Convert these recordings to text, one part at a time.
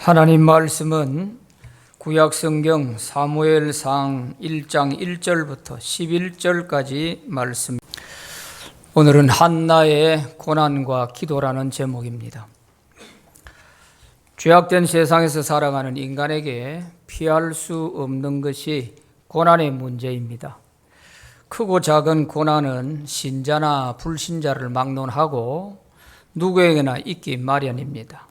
하나님 말씀은 구약성경 사무엘상 1장 1절부터 11절까지 말씀. 오늘은 한나의 고난과 기도라는 제목입니다. 죄악된 세상에서 살아가는 인간에게 피할 수 없는 것이 고난의 문제입니다. 크고 작은 고난은 신자나 불신자를 막론하고 누구에게나 있기 마련입니다.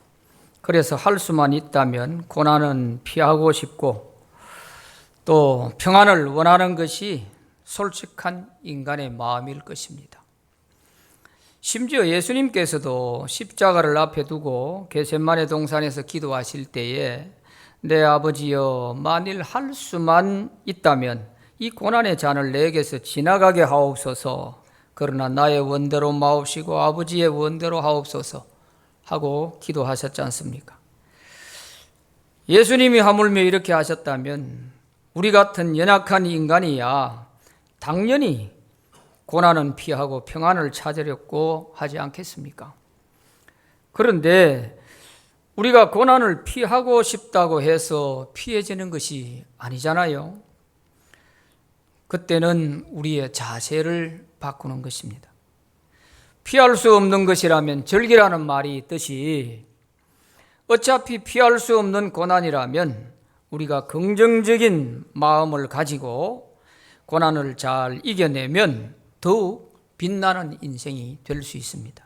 그래서 할 수만 있다면 고난은 피하고 싶고 또 평안을 원하는 것이 솔직한 인간의 마음일 것입니다. 심지어 예수님께서도 십자가를 앞에 두고 겟세마네 동산에서 기도하실 때에 내 아버지여, 만일 할 수만 있다면 이 고난의 잔을 내게서 지나가게 하옵소서. 그러나 나의 원대로 마옵시고 아버지의 원대로 하옵소서 하고 기도하셨지 않습니까? 예수님이 하물며 이렇게 하셨다면 우리 같은 연약한 인간이야 당연히 고난은 피하고 평안을 찾으려고 하지 않겠습니까? 그런데 우리가 고난을 피하고 싶다고 해서 피해지는 것이 아니잖아요. 그때는 우리의 자세를 바꾸는 것입니다. 피할 수 없는 것이라면 절기라는 말이 있듯이 어차피 피할 수 없는 고난이라면 우리가 긍정적인 마음을 가지고 고난을 잘 이겨내면 더욱 빛나는 인생이 될 수 있습니다.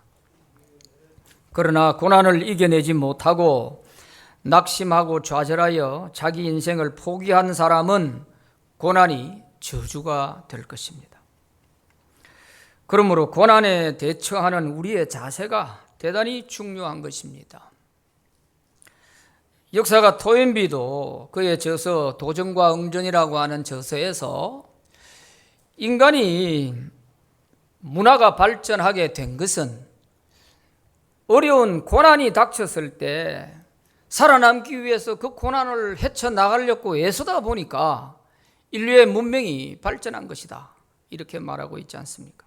그러나 고난을 이겨내지 못하고 낙심하고 좌절하여 자기 인생을 포기한 사람은 고난이 저주가 될 것입니다. 그러므로 고난에 대처하는 우리의 자세가 대단히 중요한 것입니다. 역사가 토인비도 그의 저서 도전과 응전이라고 하는 저서에서 인간이 문화가 발전하게 된 것은 어려운 고난이 닥쳤을 때 살아남기 위해서 그 고난을 헤쳐나가려고 애쓰다 보니까 인류의 문명이 발전한 것이다, 이렇게 말하고 있지 않습니까?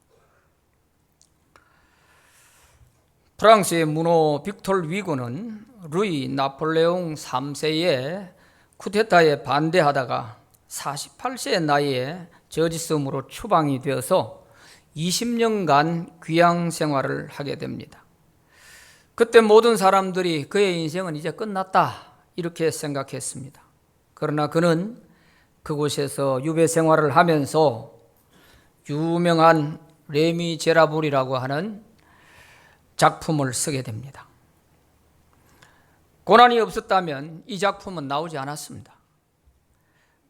프랑스의 문호 빅톨 위고는 루이 나폴레옹 3세의 쿠데타에 반대하다가 48세의 나이에 저지섬으로 추방이 되어서 20년간 귀양 생활을 하게 됩니다. 그때 모든 사람들이 그의 인생은 이제 끝났다, 이렇게 생각했습니다. 그러나 그는 그곳에서 유배 생활을 하면서 유명한 레미제라블이라고 하는 작품을 쓰게 됩니다. 고난이 없었다면 이 작품은 나오지 않았습니다.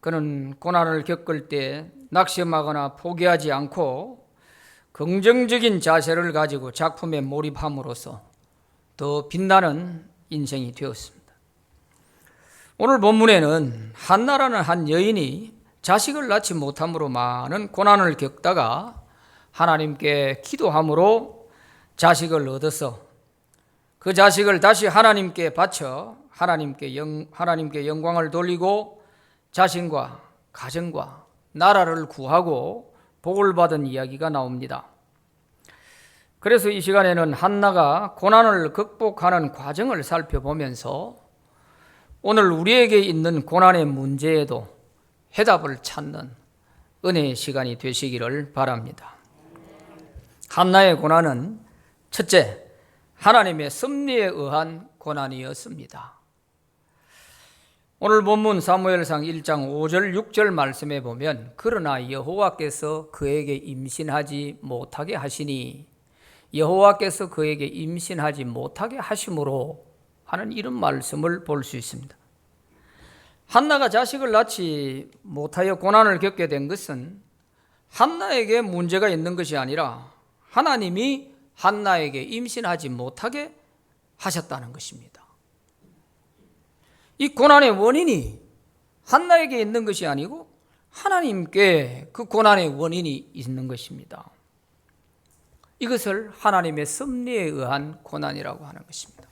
그는 고난을 겪을 때 낙심하거나 포기하지 않고 긍정적인 자세를 가지고 작품에 몰입함으로써 더 빛나는 인생이 되었습니다. 오늘 본문에는 한나라는 한 여인이 자식을 낳지 못함으로 많은 고난을 겪다가 하나님께 기도함으로 자식을 얻어서 그 자식을 다시 하나님께 바쳐 하나님께 영광을 돌리고 자신과 가정과 나라를 구하고 복을 받은 이야기가 나옵니다. 그래서 이 시간에는 한나가 고난을 극복하는 과정을 살펴보면서 오늘 우리에게 있는 고난의 문제에도 해답을 찾는 은혜의 시간이 되시기를 바랍니다. 한나의 고난은 첫째, 하나님의 섭리에 의한 고난이었습니다. 오늘 본문 사무엘상 1장 5절 6절 말씀에 보면 그러나 여호와께서 그에게 임신하지 못하게 하시니, 여호와께서 그에게 임신하지 못하게 하심으로 하는 이런 말씀을 볼 수 있습니다. 한나가 자식을 낳지 못하여 고난을 겪게 된 것은 한나에게 문제가 있는 것이 아니라 하나님이 한나에게 임신하지 못하게 하셨다는 것입니다. 이 고난의 원인이 한나에게 있는 것이 아니고 하나님께 그 고난의 원인이 있는 것입니다. 이것을 하나님의 섭리에 의한 고난이라고 하는 것입니다.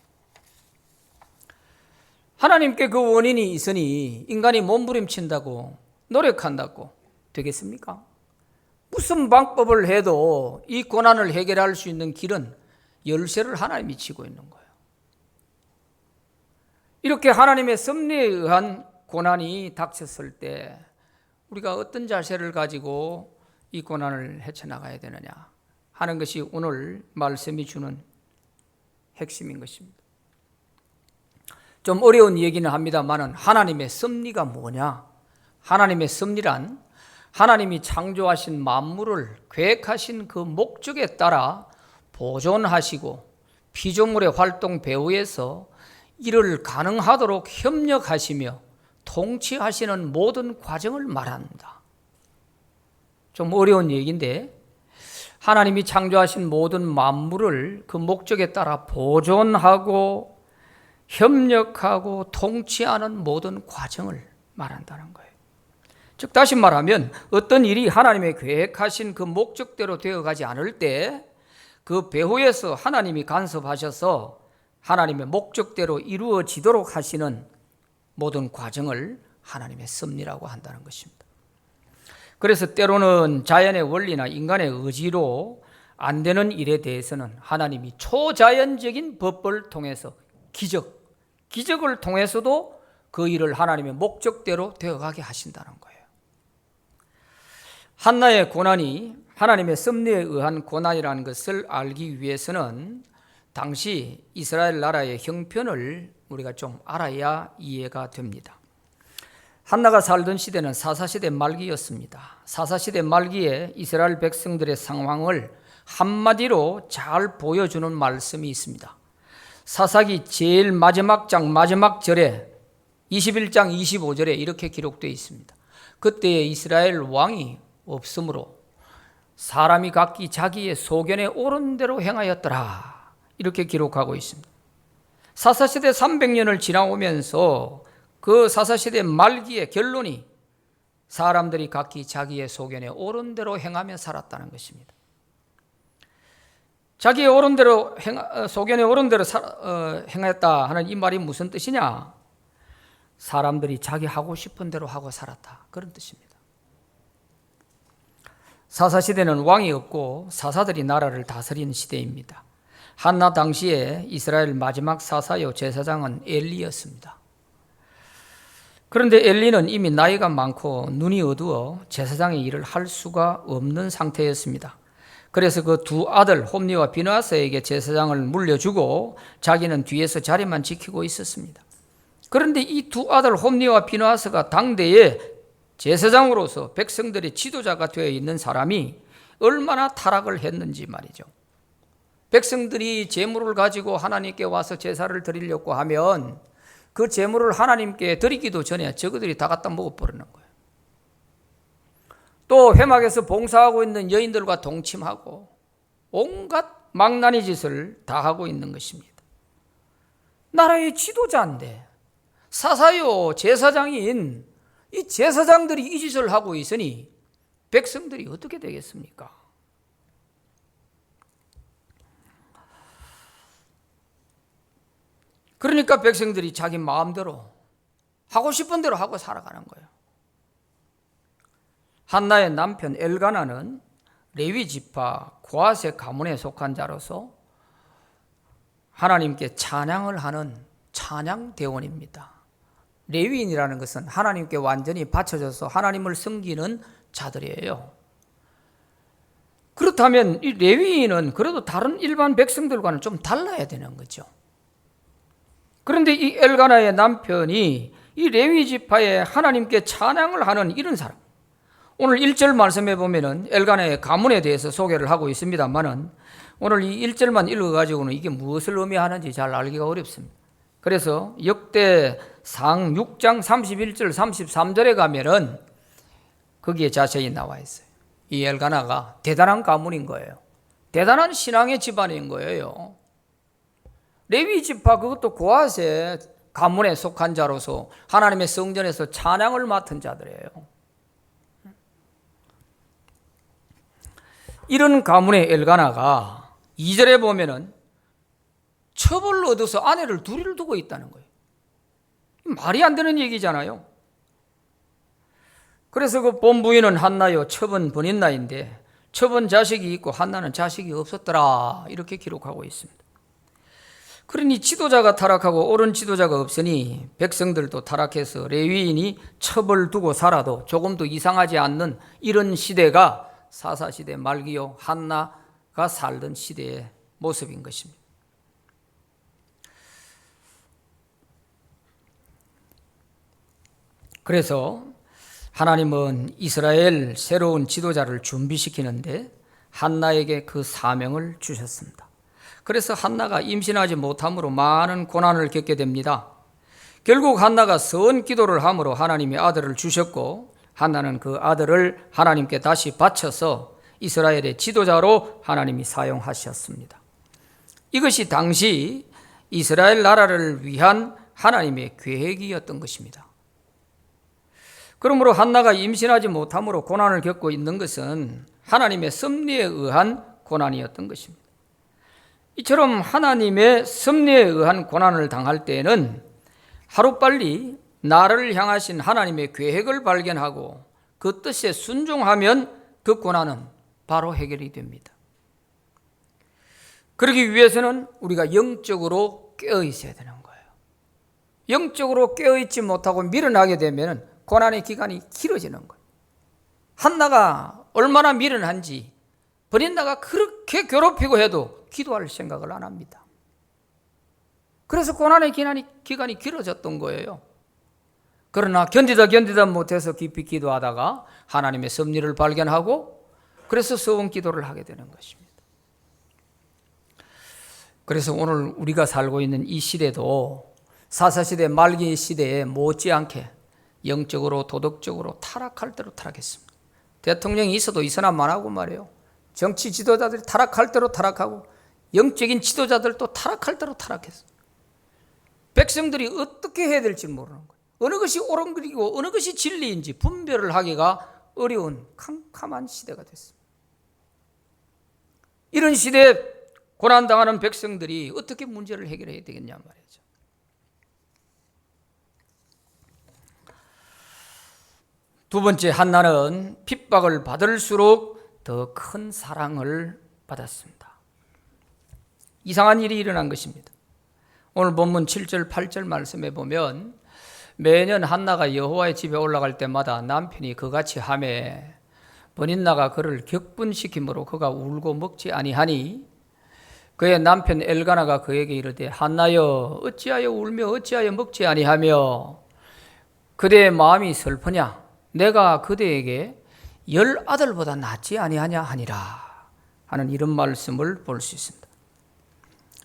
하나님께 그 원인이 있으니 인간이 몸부림친다고 노력한다고 되겠습니까? 무슨 방법을 해도 이 고난을 해결할 수 있는 길은 열쇠를 하나님이 쥐고 있는 거예요. 이렇게 하나님의 섭리에 의한 고난이 닥쳤을 때 우리가 어떤 자세를 가지고 이 고난을 헤쳐나가야 되느냐 하는 것이 오늘 말씀이 주는 핵심인 것입니다. 좀 어려운 얘기는 합니다만 하나님의 섭리가 뭐냐? 하나님의 섭리란 하나님이 창조하신 만물을 계획하신 그 목적에 따라 보존하시고 피조물의 활동 배후에서 이를 가능하도록 협력하시며 통치하시는 모든 과정을 말합니다. 좀 어려운 얘기인데 하나님이 창조하신 모든 만물을 그 목적에 따라 보존하고 협력하고 통치하는 모든 과정을 말한다는 거예요. 즉 다시 말하면 어떤 일이 하나님의 계획하신 그 목적대로 되어가지 않을 때 그 배후에서 하나님이 간섭하셔서 하나님의 목적대로 이루어지도록 하시는 모든 과정을 하나님의 섭리라고 한다는 것입니다. 그래서 때로는 자연의 원리나 인간의 의지로 안 되는 일에 대해서는 하나님이 초자연적인 법을 통해서 기적을 통해서도 그 일을 하나님의 목적대로 되어가게 하신다는 거예요. 한나의 고난이 하나님의 섭리에 의한 고난이라는 것을 알기 위해서는 당시 이스라엘 나라의 형편을 우리가 좀 알아야 이해가 됩니다. 한나가 살던 시대는 사사시대 말기였습니다. 사사시대 말기에 이스라엘 백성들의 상황을 한마디로 잘 보여주는 말씀이 있습니다. 사사기 제일 마지막 장 마지막 절에 21장 25절에 이렇게 기록되어 있습니다. 그때에 이스라엘 왕이 없으므로 사람이 각기 자기의 소견에 옳은 대로 행하였더라 이렇게 기록하고 있습니다. 사사시대 300년을 지나오면서 그 사사시대 말기의 결론이 사람들이 각기 자기의 소견에 옳은 대로 행하며 살았다는 것입니다. 자기의 옳은 대로 소견에 옳은 대로 행했다 하는 이 말이 무슨 뜻이냐? 사람들이 자기 하고 싶은 대로 하고 살았다 그런 뜻입니다. 사사시대는 왕이 없고 사사들이 나라를 다스리는 시대입니다. 한나 당시에 이스라엘 마지막 사사요 제사장은 엘리였습니다. 그런데 엘리는 이미 나이가 많고 눈이 어두워 제사장의 일을 할 수가 없는 상태였습니다. 그래서 그 두 아들 홈니와 비느하스에게 제사장을 물려주고 자기는 뒤에서 자리만 지키고 있었습니다. 그런데 이 두 아들 홈니와 비느하스가 당대에 제사장으로서 백성들의 지도자가 되어 있는 사람이 얼마나 타락을 했는지 말이죠. 백성들이 제물을 가지고 하나님께 와서 제사를 드리려고 하면 그 제물을 하나님께 드리기도 전에 저그들이 다 갖다 먹어버리는 거예요. 또 회막에서 봉사하고 있는 여인들과 동침하고 온갖 망나니 짓을 다 하고 있는 것입니다. 나라의 지도자인데 사사요 제사장인 이 제사장들이 이 짓을 하고 있으니 백성들이 어떻게 되겠습니까? 그러니까 백성들이 자기 마음대로 하고 싶은 대로 하고 살아가는 거예요. 한나의 남편 엘가나는 레위 지파 고앗의 가문에 속한 자로서 하나님께 찬양을 하는 찬양대원입니다. 레위인이라는 것은 하나님께 완전히 바쳐져서 하나님을 섬기는 자들이에요. 그렇다면 이 레위인은 그래도 다른 일반 백성들과는 좀 달라야 되는 거죠. 그런데 이 엘가나의 남편이 이 레위 지파에 하나님께 찬양을 하는 이런 사람, 오늘 1절 말씀해 보면은 엘가나의 가문에 대해서 소개를 하고 있습니다만은 오늘 이 1절만 읽어가지고는 이게 무엇을 의미하는지 잘 알기가 어렵습니다. 그래서 역대상 6장 31절 33절에 가면은 거기에 자세히 나와 있어요. 이 엘가나가 대단한 가문인 거예요. 대단한 신앙의 집안인 거예요. 레위 지파 그것도 고앗의 가문에 속한 자로서 하나님의 성전에서 찬양을 맡은 자들이에요. 이런 가문의 엘가나가 2절에 보면은 첩을 얻어서 아내를 둘이를 두고 있다는 거예요. 말이 안 되는 얘기잖아요. 그래서 그 본부인은 한나요, 첩은 번인나인데 첩은 자식이 있고 한나는 자식이 없었더라 이렇게 기록하고 있습니다. 그러니 지도자가 타락하고 옳은 지도자가 없으니 백성들도 타락해서 레위인이 첩을 두고 살아도 조금도 이상하지 않는 이런 시대가 사사시대 말기요 한나가 살던 시대의 모습인 것입니다. 그래서 하나님은 이스라엘 새로운 지도자를 준비시키는데 한나에게 그 사명을 주셨습니다. 그래서 한나가 임신하지 못함으로 많은 고난을 겪게 됩니다. 결국 한나가 선 기도를 함으로 하나님이 아들을 주셨고, 한나는 그 아들을 하나님께 다시 바쳐서 이스라엘의 지도자로 하나님이 사용하셨습니다. 이것이 당시 이스라엘 나라를 위한 하나님의 계획이었던 것입니다. 그러므로 한나가 임신하지 못함으로 고난을 겪고 있는 것은 하나님의 섭리에 의한 고난이었던 것입니다. 이처럼 하나님의 섭리에 의한 고난을 당할 때에는 하루빨리 나를 향하신 하나님의 계획을 발견하고 그 뜻에 순종하면 그 고난은 바로 해결이 됩니다. 그러기 위해서는 우리가 영적으로 깨어 있어야 되는 거예요. 영적으로 깨어 있지 못하고 밀어나게 되면 고난의 기간이 길어지는 거예요. 한나가 얼마나 미련한지 브린다가 그렇게 괴롭히고 해도 기도할 생각을 안 합니다. 그래서 고난의 기간이 길어졌던 거예요. 그러나 견디다 못해서 깊이 기도하다가 하나님의 섭리를 발견하고 그래서 서원 기도를 하게 되는 것입니다. 그래서 오늘 우리가 살고 있는 이 시대도 사사시대 말기 시대에 못지않게 영적으로 도덕적으로 타락할 대로 타락했습니다. 대통령이 있어도 있으나 만하고 말이에요. 정치 지도자들이 타락할 대로 타락하고 영적인 지도자들도 타락할 대로 타락했어요. 백성들이 어떻게 해야 될지 모르는 거예요. 어느 것이 옳은 길이고 어느 것이 진리인지 분별을 하기가 어려운 캄캄한 시대가 됐습니다. 이런 시대에 고난당하는 백성들이 어떻게 문제를 해결해야 되겠냐 말이죠. 두 번째, 한나는 핍박을 받을수록 더 큰 사랑을 받았습니다. 이상한 일이 일어난 것입니다. 오늘 본문 7절 8절 말씀에 보면 매년 한나가 여호와의 집에 올라갈 때마다 남편이 그같이 하매 버닌나가 그를 격분시키므로 그가 울고 먹지 아니하니 그의 남편 엘가나가 그에게 이르되 한나여 어찌하여 울며 어찌하여 먹지 아니하며 그대의 마음이 슬프냐 내가 그대에게 10 아들보다 낫지 아니하냐 하니라 하는 이런 말씀을 볼 수 있습니다.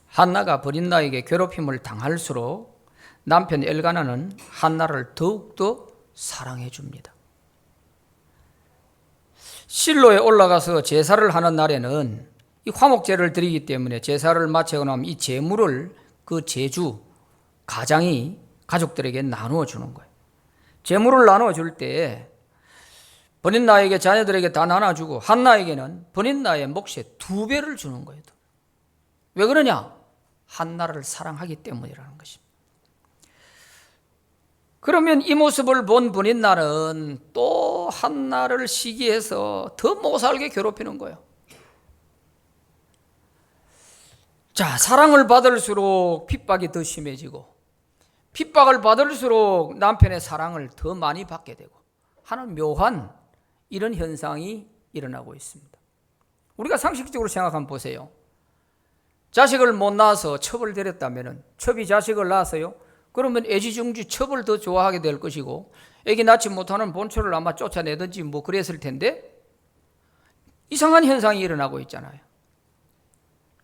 한나가 버린나에게 괴롭힘을 당할수록 남편 엘가나는 한나를 더욱더 사랑해 줍니다. 실로에 올라가서 제사를 하는 날에는 이 화목제를 드리기 때문에 제사를 마치고 나면 이 제물을 그 제주 가장이 가족들에게 나누어 주는 거예요. 제물을 나누어 줄 때 버닌나에게 자녀들에게 다 나눠주고 한나에게는 버닌나의 몫의 2배를 주는 거예요. 왜 그러냐? 한나를 사랑하기 때문이라는 것입니다. 그러면 이 모습을 본 버닌나는 또 한나를 시기해서 더 못살게 괴롭히는 거예요. 자, 사랑을 받을수록 핍박이 더 심해지고 핍박을 받을수록 남편의 사랑을 더 많이 받게 되고 하는 묘한 이런 현상이 일어나고 있습니다. 우리가 상식적으로 생각 한번 보세요. 자식을 못 낳아서 첩을 들였다면 첩이 자식을 낳았어요. 그러면 애지중지 첩을 더 좋아하게 될 것이고 애기 낳지 못하는 본초를 아마 쫓아내든지 뭐 그랬을 텐데 이상한 현상이 일어나고 있잖아요.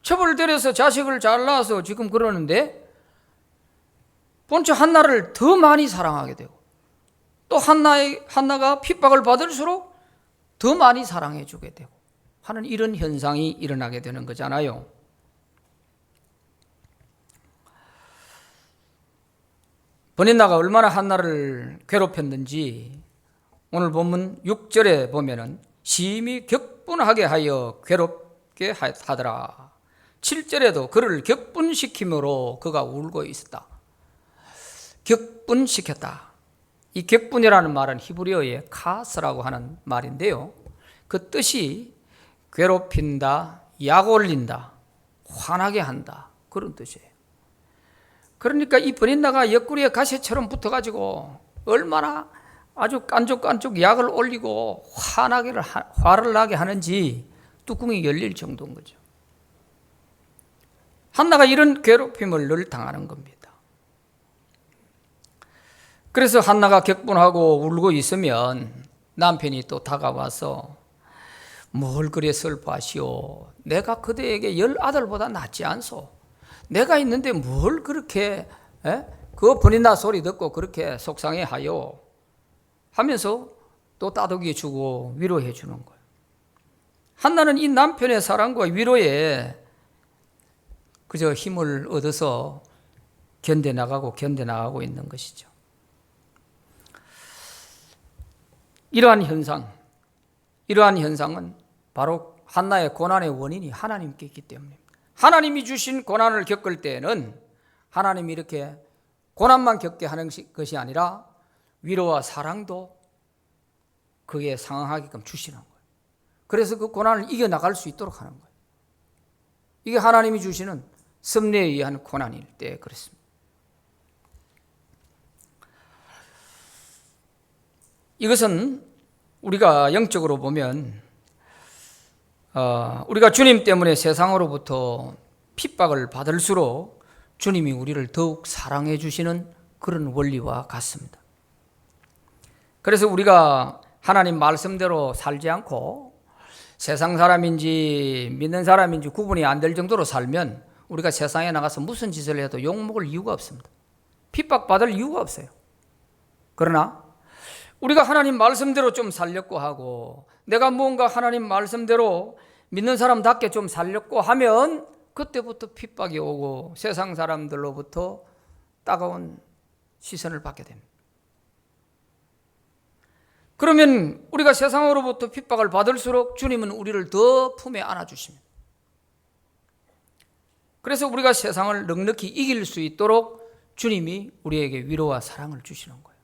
첩을 들여서 자식을 잘 낳아서 지금 그러는데 본초 한나를 더 많이 사랑하게 되고 또 한나가 핍박을 받을수록 더 많이 사랑해 주게 되고 하는 이런 현상이 일어나게 되는 거잖아요. 버닌나가 얼마나 한나를 괴롭혔는지 오늘 본문 6절에 보면은 심히 격분하게 하여 괴롭게 하더라. 7절에도 그를 격분시킴으로 그가 울고 있었다. 격분시켰다. 이 격분이라는 말은 히브리어의 카스라고 하는 말인데요. 그 뜻이 괴롭힌다, 약 올린다, 화나게 한다 그런 뜻이에요. 그러니까 이 버린다가 옆구리에 가시처럼 붙어가지고 얼마나 아주 깐족깐족 약을 올리고 화를 나게 하는지 뚜껑이 열릴 정도인 거죠. 한나가 이런 괴롭힘을 늘 당하는 겁니다. 그래서 한나가 격분하고 울고 있으면 남편이 또 다가와서 뭘 그리 슬퍼하시오. 내가 그대에게 10아들보다 낫지 않소. 내가 있는데 뭘 그렇게 그 버린다 소리 듣고 그렇게 속상해하요 하면서 또 따독여 주고 위로해 주는 거예요. 한나는 이 남편의 사랑과 위로에 그저 힘을 얻어서 견뎌나가고 있는 것이죠. 이러한 현상은 바로 한나의 고난의 원인이 하나님께 있기 때문입니다. 하나님이 주신 고난을 겪을 때에는 하나님이 이렇게 고난만 겪게 하는 것이 아니라 위로와 사랑도 그에 상응하게끔 주시는 거예요. 그래서 그 고난을 이겨나갈 수 있도록 하는 거예요. 이게 하나님이 주시는 섭리에 의한 고난일 때 그렇습니다. 이것은 우리가 영적으로 보면 우리가 주님 때문에 세상으로부터 핍박을 받을수록 주님이 우리를 더욱 사랑해 주시는 그런 원리와 같습니다. 그래서 우리가 하나님 말씀대로 살지 않고 세상 사람인지 믿는 사람인지 구분이 안 될 정도로 살면 우리가 세상에 나가서 무슨 짓을 해도 욕먹을 이유가 없습니다. 핍박받을 이유가 없어요. 그러나 우리가 하나님 말씀대로 좀 살려고 하고 내가 무언가 하나님 말씀대로 믿는 사람답게 좀 살려고 하면 그때부터 핍박이 오고 세상 사람들로부터 따가운 시선을 받게 됩니다. 그러면 우리가 세상으로부터 핍박을 받을수록 주님은 우리를 더 품에 안아주십니다. 그래서 우리가 세상을 넉넉히 이길 수 있도록 주님이 우리에게 위로와 사랑을 주시는 거예요.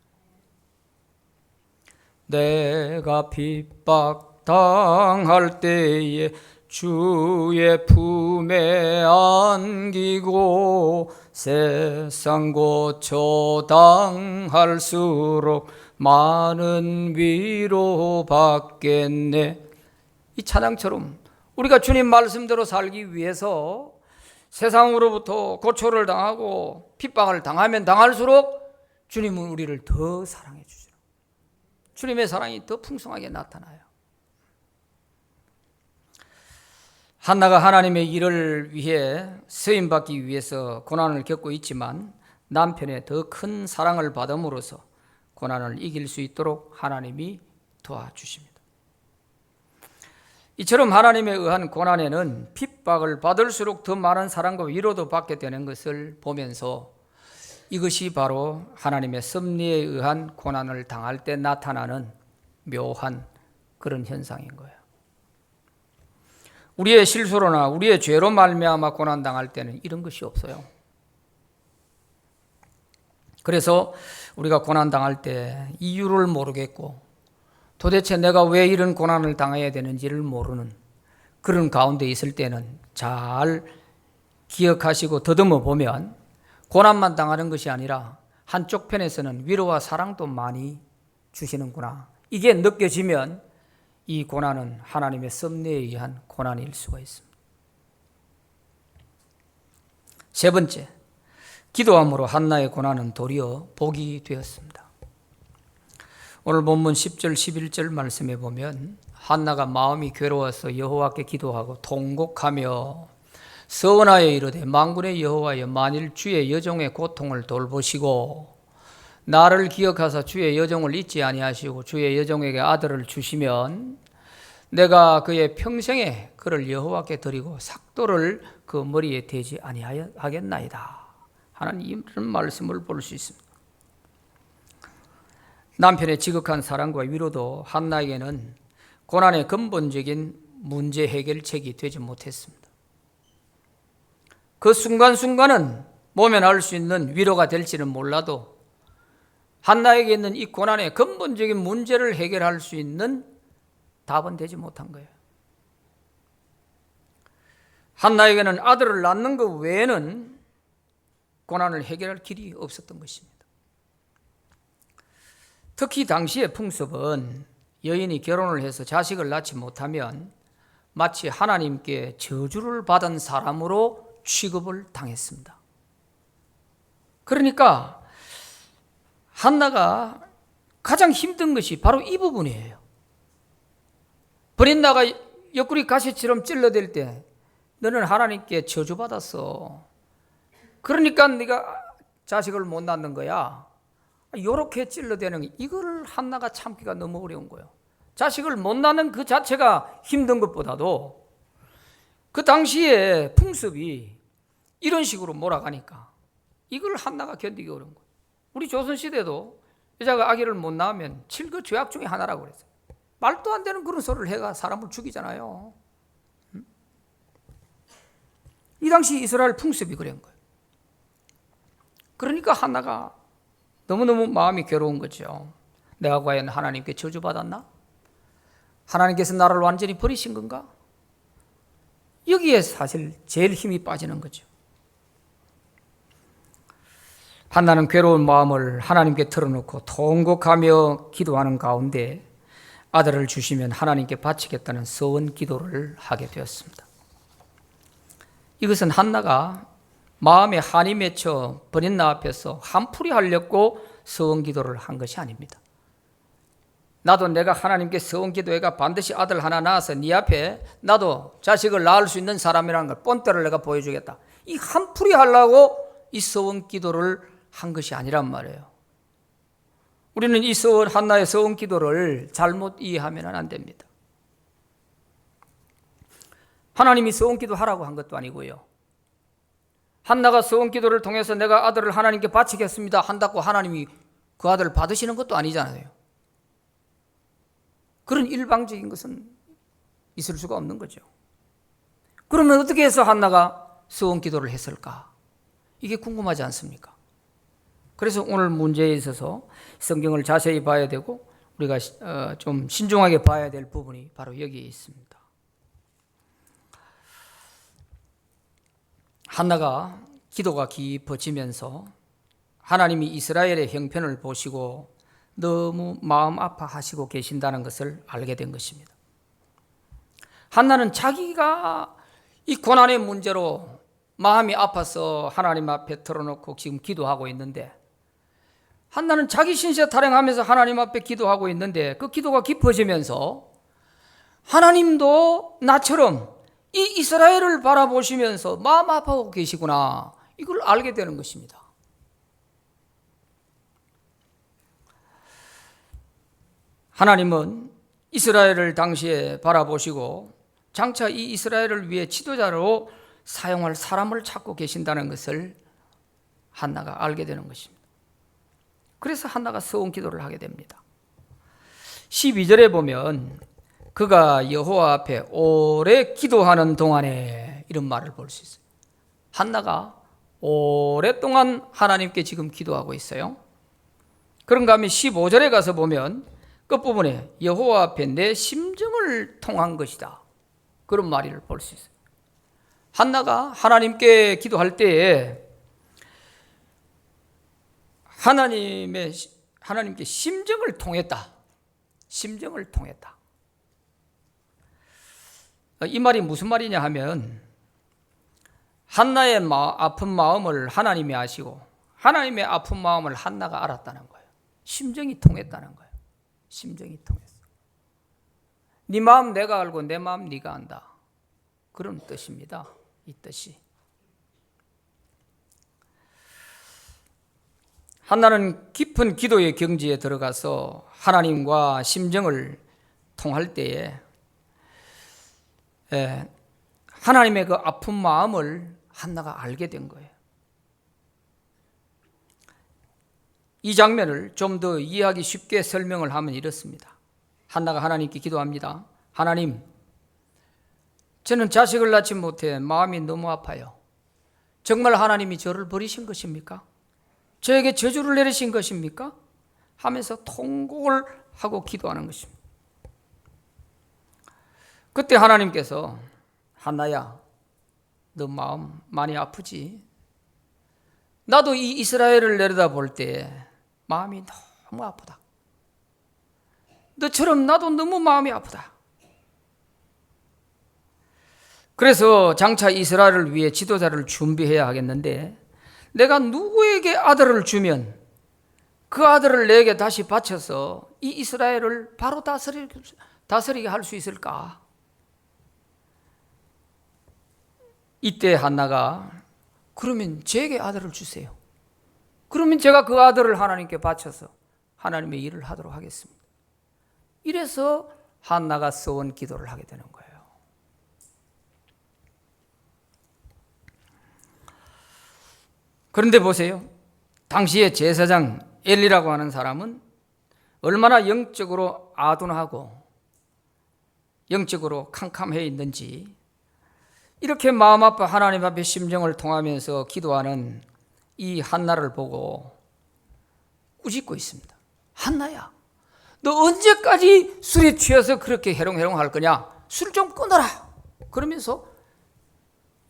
내가 핍박당할 때에 주의 품에 안기고 세상 고초 당할수록 많은 위로 받겠네. 이 찬양처럼 우리가 주님 말씀대로 살기 위해서 세상으로부터 고초를 당하고 핍박을 당하면 당할수록 주님은 우리를 더 사랑해 주시죠. 주님의 사랑이 더 풍성하게 나타나요. 한나가 하나님의 일을 위해 쓰임받기 위해서 고난을 겪고 있지만 남편의 더 큰 사랑을 받음으로써 고난을 이길 수 있도록 하나님이 도와주십니다. 이처럼 하나님에 의한 고난에는 핍박을 받을수록 더 많은 사랑과 위로도 받게 되는 것을 보면서 이것이 바로 하나님의 섭리에 의한 고난을 당할 때 나타나는 묘한 그런 현상인 거예요. 우리의 실수로나 우리의 죄로 말미암아 고난당할 때는 이런 것이 없어요. 그래서 우리가 고난당할 때 이유를 모르겠고 도대체 내가 왜 이런 고난을 당해야 되는지를 모르는 그런 가운데 있을 때는 잘 기억하시고 더듬어 보면 고난만 당하는 것이 아니라 한쪽 편에서는 위로와 사랑도 많이 주시는구나. 이게 느껴지면 이 고난은 하나님의 섭리에 의한 고난일 수가 있습니다. 세 번째, 기도함으로 한나의 고난은 도리어 복이 되었습니다. 오늘 본문 10절 11절 말씀에 보면 한나가 마음이 괴로워서 여호와께 기도하고 통곡하며 서원하여 이르되 만군의 여호와여 만일 주의 여종의 고통을 돌보시고 나를 기억하사 주의 여종을 잊지 아니하시고 주의 여종에게 아들을 주시면 내가 그의 평생에 그를 여호와께 드리고 삭도를 그 머리에 대지 아니하겠나이다 하는 이런 말씀을 볼 수 있습니다. 남편의 지극한 사랑과 위로도 한나에게는 고난의 근본적인 문제 해결책이 되지 못했습니다. 그 순간순간은 모면할 수 있는 위로가 될지는 몰라도 한나에게 있는 이 고난의 근본적인 문제를 해결할 수 있는 답은 되지 못한 거예요. 한나에게는 아들을 낳는 것 외에는 고난을 해결할 길이 없었던 것입니다. 특히 당시의 풍습은 여인이 결혼을 해서 자식을 낳지 못하면 마치 하나님께 저주를 받은 사람으로 취급을 당했습니다. 그러니까 한나가 가장 힘든 것이 바로 이 부분이에요. 브린나가 옆구리 가시처럼 찔러댈 때 너는 하나님께 저주받았어. 그러니까 네가 자식을 못 낳는 거야. 이렇게 찔러대는 이걸 한나가 참기가 너무 어려운 거예요. 자식을 못 낳는 그 자체가 힘든 것보다도 그 당시에 풍습이 이런 식으로 몰아가니까 이걸 한나가 견디기 어려운 거예요. 우리 조선시대도 여자가 아기를 못 낳으면 칠거 죄악 중에 하나라고 그랬어요. 말도 안 되는 그런 소리를 해가 사람을 죽이잖아요. 이 당시 이스라엘 풍습이 그런 거예요. 그러니까 한나가 너무너무 마음이 괴로운 거죠. 내가 과연 하나님께 저주받았나? 하나님께서 나를 완전히 버리신 건가? 여기에 사실 제일 힘이 빠지는 거죠. 한나는 괴로운 마음을 하나님께 털어놓고 통곡하며 기도하는 가운데 아들을 주시면 하나님께 바치겠다는 서원 기도를 하게 되었습니다. 이것은 한나가 마음에 한이 맺혀 브린나 앞에서 한풀이 하려고 서원 기도를 한 것이 아닙니다. 나도 내가 하나님께 서원 기도해가 반드시 아들 하나 낳아서 네 앞에 나도 자식을 낳을 수 있는 사람이라는 걸 본때를 내가 보여주겠다. 이 한풀이 하려고 이 서원 기도를 한 것이 아니란 말이에요. 우리는 이 한나의 서원 기도를 잘못 이해하면 안 됩니다. 하나님이 서원 기도 하라고 한 것도 아니고요. 한나가 서원 기도를 통해서 내가 아들을 하나님께 바치겠습니다 한다고 하나님이 그 아들을 받으시는 것도 아니잖아요. 그런 일방적인 것은 있을 수가 없는 거죠. 그러면 어떻게 해서 한나가 서원 기도를 했을까? 이게 궁금하지 않습니까? 그래서 오늘 문제에 있어서 성경을 자세히 봐야 되고 우리가 좀 신중하게 봐야 될 부분이 바로 여기에 있습니다. 한나가 기도가 깊어지면서 하나님이 이스라엘의 형편을 보시고 너무 마음 아파하시고 계신다는 것을 알게 된 것입니다. 한나는 자기가 이 고난의 문제로 마음이 아파서 하나님 앞에 털어놓고 지금 기도하고 있는데, 한나는 자기 신세 타령하면서 하나님 앞에 기도하고 있는데 그 기도가 깊어지면서 하나님도 나처럼 이 이스라엘을 바라보시면서 마음 아파하고 계시구나, 이걸 알게 되는 것입니다. 하나님은 이스라엘을 당시에 바라보시고 장차 이 이스라엘을 위해 지도자로 사용할 사람을 찾고 계신다는 것을 한나가 알게 되는 것입니다. 그래서 한나가 서원 기도를 하게 됩니다. 12절에 보면 그가 여호와 앞에 오래 기도하는 동안에, 이런 말을 볼 수 있어요. 한나가 오랫동안 하나님께 지금 기도하고 있어요. 그런가 하면 15절에 가서 보면 끝부분에 여호와 앞에 내 심정을 통한 것이다, 그런 말을 볼 수 있어요. 한나가 하나님께 기도할 때에 하나님께 심정을 통했다. 심정을 통했다. 이 말이 무슨 말이냐 하면 한나의 아픈 마음을 하나님이 아시고 하나님의 아픈 마음을 한나가 알았다는 거예요. 심정이 통했다는 거예요. 심정이 통했어. 네 마음 내가 알고 내 마음 네가 안다, 그런 뜻입니다. 이 뜻이. 한나는 깊은 기도의 경지에 들어가서 하나님과 심정을 통할 때에 하나님의 그 아픈 마음을 한나가 알게 된 거예요. 이 장면을 좀 더 이해하기 쉽게 설명을 하면 이렇습니다. 한나가 하나님께 기도합니다. 하나님, 저는 자식을 낳지 못해 마음이 너무 아파요. 정말 하나님이 저를 버리신 것입니까? 저에게 저주를 내리신 것입니까? 하면서 통곡을 하고 기도하는 것입니다. 그때 하나님께서 한나야, 너 마음 많이 아프지? 나도 이 이스라엘을 내려다볼 때 마음이 너무 아프다. 너처럼 나도 너무 마음이 아프다. 그래서 장차 이스라엘을 위해 지도자를 준비해야 하겠는데, 내가 누구에게 아들을 주면 그 아들을 내게 다시 바쳐서 이 이스라엘을 바로 다스리게 할 수 있을까? 이때 한나가, 그러면 제게 아들을 주세요. 그러면 제가 그 아들을 하나님께 바쳐서 하나님의 일을 하도록 하겠습니다. 이래서 한나가 서원 기도를 하게 되는 거예요. 그런데 보세요. 당시에 제사장 엘리라고 하는 사람은 얼마나 영적으로 아둔하고 영적으로 캄캄해 있는지, 이렇게 마음 아파 하나님 앞에 심정을 통하면서 기도하는 이 한나를 보고 꾸짖고 있습니다. 한나야, 너 언제까지 술에 취해서 그렇게 해롱해롱 할 거냐? 술 좀 끊어라. 그러면서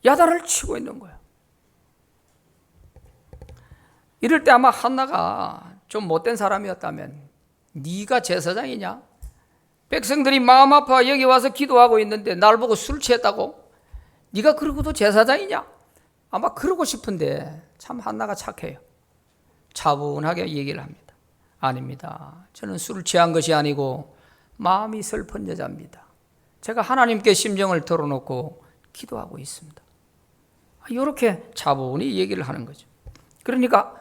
야단을 치고 있는 거예요. 이럴 때 아마 한나가 좀 못된 사람이었다면, 네가 제사장이냐? 백성들이 마음 아파 여기 와서 기도하고 있는데 날 보고 술 취했다고? 네가 그러고도 제사장이냐? 아마 그러고 싶은데 참 한나가 착해요. 차분하게 얘기를 합니다. 아닙니다. 저는 술을 취한 것이 아니고 마음이 슬픈 여자입니다. 제가 하나님께 심정을 털어놓고 기도하고 있습니다. 이렇게 차분히 얘기를 하는 거죠. 그러니까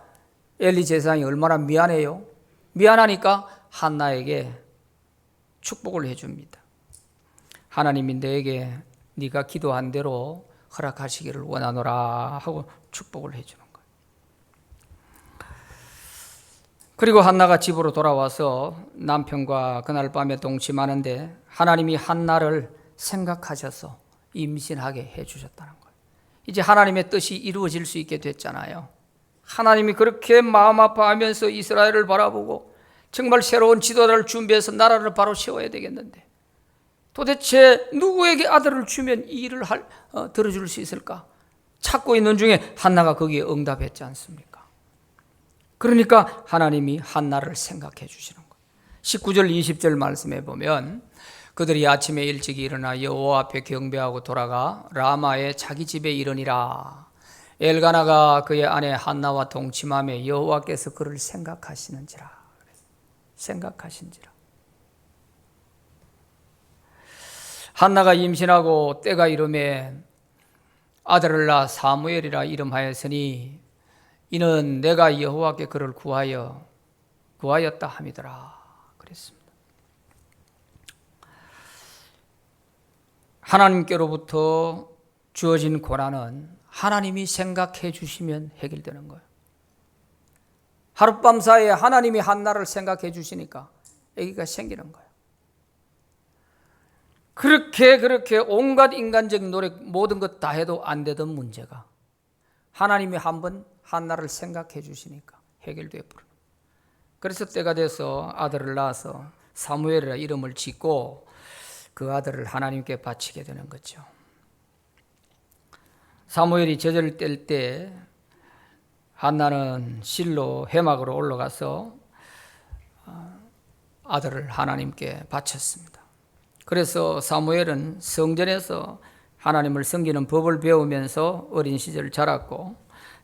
엘리 제사장이 얼마나 미안해요. 미안하니까 한나에게 축복을 해줍니다. 하나님이 너에게 네가 기도한 대로 허락하시기를 원하노라 하고 축복을 해주는 거예요. 그리고 한나가 집으로 돌아와서 남편과 그날 밤에 동침하는데 하나님이 한나를 생각하셔서 임신하게 해주셨다는 거예요. 이제 하나님의 뜻이 이루어질 수 있게 됐잖아요. 하나님이 그렇게 마음 아파하면서 이스라엘을 바라보고 정말 새로운 지도자를 준비해서 나라를 바로 세워야 되겠는데, 도대체 누구에게 아들을 주면 이 일을 들어줄 수 있을까? 찾고 있는 중에 한나가 거기에 응답했지 않습니까? 그러니까 하나님이 한나를 생각해 주시는 거예요. 19절 20절 말씀에 보면, 그들이 아침에 일찍 일어나 여호와 앞에 경배하고 돌아가 라마에 자기 집에 이르니라. 엘가나가 그의 아내 한나와 동침하며 여호와께서 그를 생각하시는지라. 한나가 임신하고 때가 이르매 아들을 낳아 사무엘이라 이름하였으니 이는 내가 여호와께 그를 구하였다 함이더라. 그랬습니다. 하나님께로부터 주어진 고난은 하나님이 생각해 주시면 해결되는 거예요. 하룻밤 사이에 하나님이 한나를 생각해 주시니까 아기가 생기는 거예요. 그렇게 온갖 인간적인 노력 모든 것 다 해도 안 되던 문제가 하나님이 한번 한나를 생각해 주시니까 해결되어 버려요. 그래서 때가 돼서 아들을 낳아서 사무엘이라 이름을 짓고 그 아들을 하나님께 바치게 되는 거죠. 사무엘이 젖을 뗄 때 한나는 실로 회막으로 올라가서 아들을 하나님께 바쳤습니다. 그래서 사무엘은 성전에서 하나님을 섬기는 법을 배우면서 어린 시절 자랐고,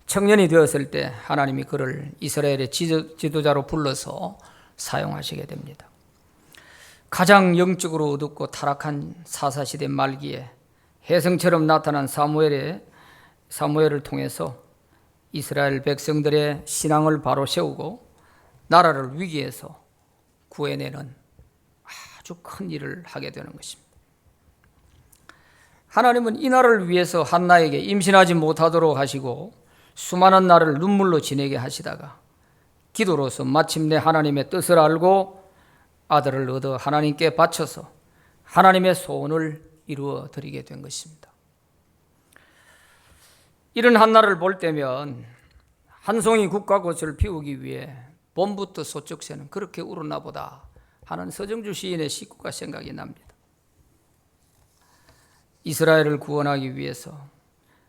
청년이 되었을 때 하나님이 그를 이스라엘의 지도자로 불러서 사용하시게 됩니다. 가장 영적으로 어둡고 타락한 사사시대 말기에 혜성처럼 나타난 사무엘을 통해서 이스라엘 백성들의 신앙을 바로 세우고 나라를 위기에서 구해내는 아주 큰 일을 하게 되는 것입니다. 하나님은 이 날을 위해서 한나에게 임신하지 못하도록 하시고 수많은 날을 눈물로 지내게 하시다가 기도로서 마침내 하나님의 뜻을 알고 아들을 얻어 하나님께 바쳐서 하나님의 소원을 이루어 드리게 된 것입니다. 이런 한나를 볼 때면 한 송이 국화꽃을 피우기 위해 봄부터 소쩍 새는 그렇게 울었나 보다 하는 서정주 시인의 시구가 생각이 납니다. 이스라엘을 구원하기 위해서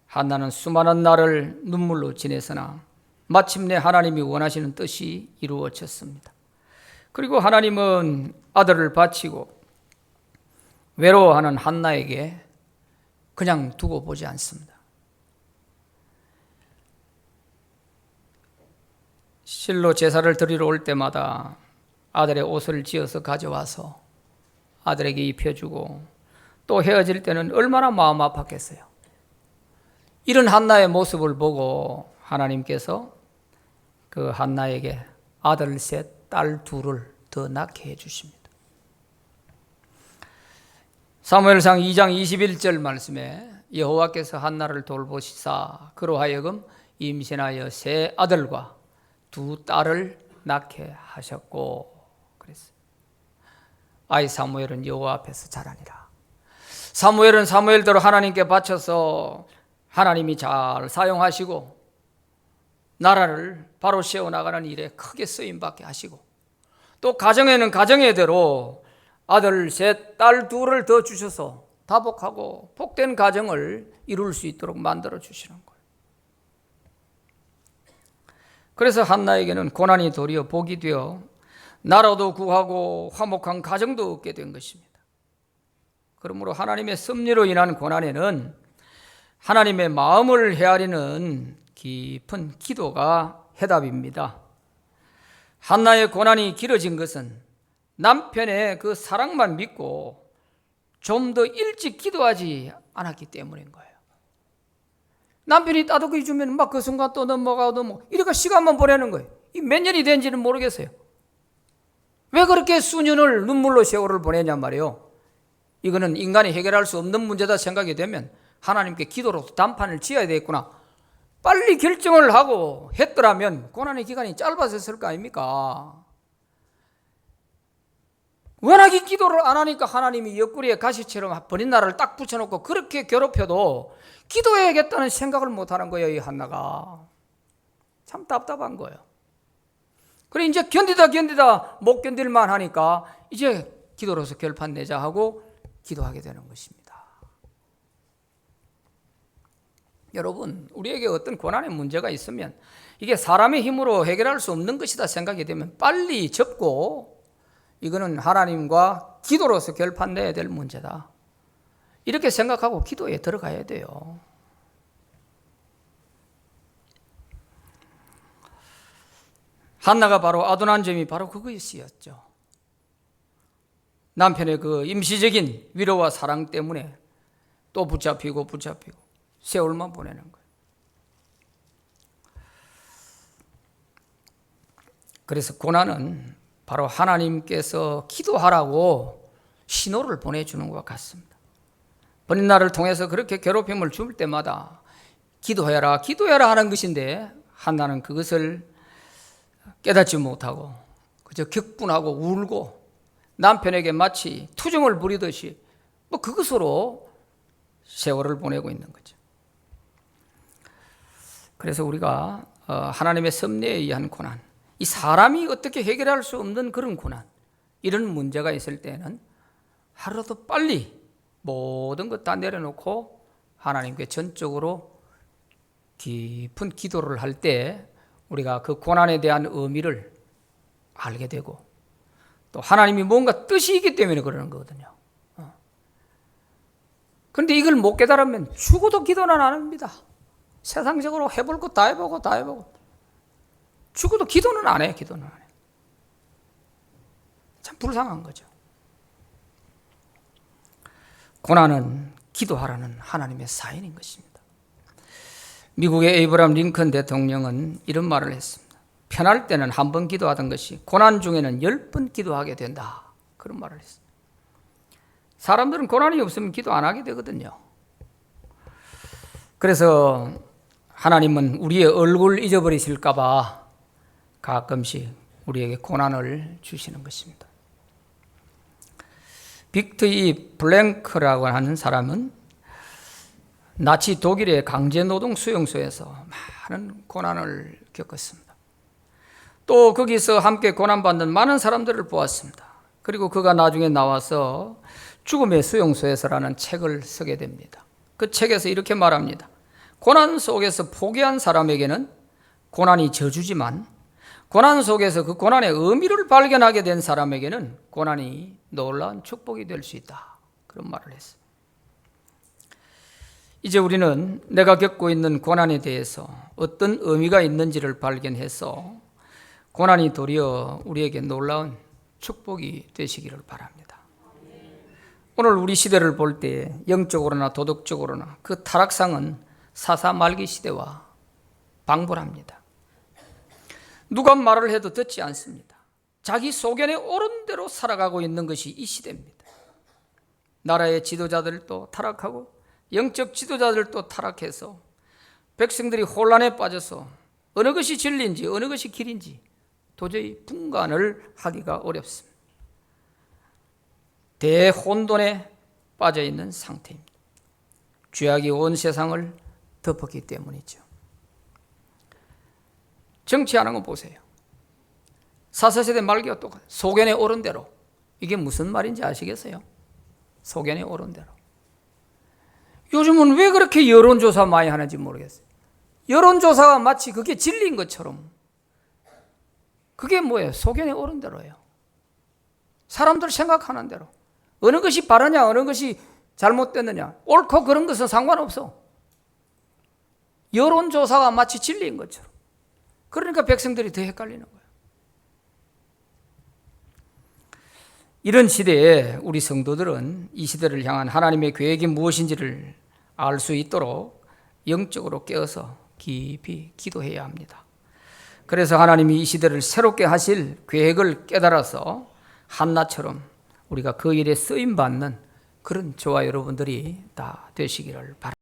한나는 수많은 날을 눈물로 지냈으나 마침내 하나님이 원하시는 뜻이 이루어졌습니다. 그리고 하나님은 아들을 바치고 외로워하는 한나에게 그냥 두고 보지 않습니다. 실로 제사를 드리러 올 때마다 아들의 옷을 지어서 가져와서 아들에게 입혀주고 또 헤어질 때는 얼마나 마음 아팠겠어요. 이런 한나의 모습을 보고 하나님께서 그 한나에게 아들 셋, 딸 둘을 더 낳게 해주십니다. 사무엘상 2장 21절 말씀에 여호와께서 한나를 돌보시사 그로 하여금 임신하여 세 아들과 두 딸을 낳게 하셨고 그랬어요. 아이 사무엘은 여호와 앞에서 자라니라. 사무엘은 사무엘대로 하나님께 바쳐서 하나님이 잘 사용하시고 나라를 바로 세워나가는 일에 크게 쓰임받게 하시고 또 가정에는 가정의대로 아들 셋, 딸 둘을 더 주셔서 다복하고 복된 가정을 이룰 수 있도록 만들어 주시는 거예요. 그래서 한나에게는 고난이 도리어 복이 되어 나라도 구하고 화목한 가정도 얻게 된 것입니다. 그러므로 하나님의 섭리로 인한 고난에는 하나님의 마음을 헤아리는 깊은 기도가 해답입니다. 한나의 고난이 길어진 것은 남편의 그 사랑만 믿고 좀 더 일찍 기도하지 않았기 때문인 거예요. 남편이 따뜻하게 주면 막 그 순간 또 넘어가고 이렇게 시간만 보내는 거예요. 이 몇 년이 된지는 모르겠어요. 왜 그렇게 수년을 눈물로 세월을 보내냔 말이에요. 이거는 인간이 해결할 수 없는 문제다 생각이 되면 하나님께 기도로 단판을 지어야 되겠구나. 빨리 결정을 하고 했더라면 고난의 기간이 짧아졌을 거 아닙니까? 워낙에 기도를 안 하니까 하나님이 옆구리에 가시처럼 버린 나를 딱 붙여놓고 그렇게 괴롭혀도 기도해야겠다는 생각을 못하는 거예요. 이 한나가 참 답답한 거예요. 그래 이제 견디다 못 견딜만 하니까 이제 기도로서 결판 내자 하고 기도하게 되는 것입니다. 여러분, 우리에게 어떤 고난의 문제가 있으면 이게 사람의 힘으로 해결할 수 없는 것이다 생각이 되면 빨리 접고 이거는 하나님과 기도로서 결판 내야 될 문제다. 이렇게 생각하고 기도에 들어가야 돼요. 한나가 바로 아둔한 점이 바로 그것이었죠. 남편의 그 임시적인 위로와 사랑 때문에 또 붙잡히고 세월만 보내는 거예요. 그래서 고난은 바로 하나님께서 기도하라고 신호를 보내주는 것 같습니다. 버린 나를 통해서 그렇게 괴롭힘을 줄 때마다 기도해라 하는 것인데 한나는 그것을 깨닫지 못하고 그저 격분하고 울고 남편에게 마치 투정을 부리듯이 그것으로 세월을 보내고 있는 거죠. 그래서 우리가 하나님의 섭리에 의한 고난, 이 사람이 어떻게 해결할 수 없는 그런 고난, 이런 문제가 있을 때는 하루도 빨리 모든 것 다 내려놓고 하나님께 전적으로 깊은 기도를 할 때 우리가 그 고난에 대한 의미를 알게 되고 또 하나님이 뭔가 뜻이 있기 때문에 그러는 거거든요. 그런데 이걸 못 깨달으면 죽어도 기도는 안 합니다. 세상적으로 해볼 것 다 해보고 죽어도 기도는 안 해요. 참 불쌍한 거죠. 고난은 기도하라는 하나님의 사인인 것입니다. 미국의 에이브람 링컨 대통령은 이런 말을 했습니다. 편할 때는 한 번 기도하던 것이 고난 중에는 10번 기도하게 된다. 그런 말을 했습니다. 사람들은 고난이 없으면 기도 안 하게 되거든요. 그래서 하나님은 우리의 얼굴 잊어버리실까 봐 가끔씩 우리에게 고난을 주시는 것입니다. 빅터 이 블랭크라고 하는 사람은 나치 독일의 강제노동 수용소에서 많은 고난을 겪었습니다. 또 거기서 함께 고난받는 많은 사람들을 보았습니다. 그리고 그가 나중에 나와서 죽음의 수용소에서라는 책을 쓰게 됩니다. 그 책에서 이렇게 말합니다. 고난 속에서 포기한 사람에게는 고난이 저주지만 고난 속에서 그 고난의 의미를 발견하게 된 사람에게는 고난이 놀라운 축복이 될 수 있다. 그런 말을 했습니다. 이제 우리는 내가 겪고 있는 고난에 대해서 어떤 의미가 있는지를 발견해서 고난이 도리어 우리에게 놀라운 축복이 되시기를 바랍니다. 오늘 우리 시대를 볼 때 영적으로나 도덕적으로나 그 타락상은 사사말기 시대와 방불합니다. 누가 말을 해도 듣지 않습니다. 자기 소견에 옳은 대로 살아가고 있는 것이 이 시대입니다. 나라의 지도자들도 타락하고 영적 지도자들도 타락해서 백성들이 혼란에 빠져서 어느 것이 진리인지 어느 것이 길인지 도저히 분간을 하기가 어렵습니다. 대혼돈에 빠져 있는 상태입니다. 죄악이 온 세상을 덮었기 때문이죠. 정치하는 거 보세요. 사사세대 말기와 똑같아요. 소견에 옳은 대로. 이게 무슨 말인지 아시겠어요? 소견에 옳은 대로. 요즘은 왜 그렇게 여론조사 많이 하는지 모르겠어요. 여론조사가 마치 그게 진리인 것처럼. 그게 뭐예요? 소견에 옳은 대로예요. 사람들 생각하는 대로. 어느 것이 바르냐, 어느 것이 잘못됐느냐. 옳고 그런 것은 상관없어. 여론조사가 마치 진리인 것처럼. 그러니까 백성들이 더 헷갈리는 거예요. 이런 시대에 우리 성도들은 이 시대를 향한 하나님의 계획이 무엇인지를 알 수 있도록 영적으로 깨어서 깊이 기도해야 합니다. 그래서 하나님이 이 시대를 새롭게 하실 계획을 깨달아서 한나처럼 우리가 그 일에 쓰임받는 그런 저와 여러분들이 다 되시기를 바랍니다.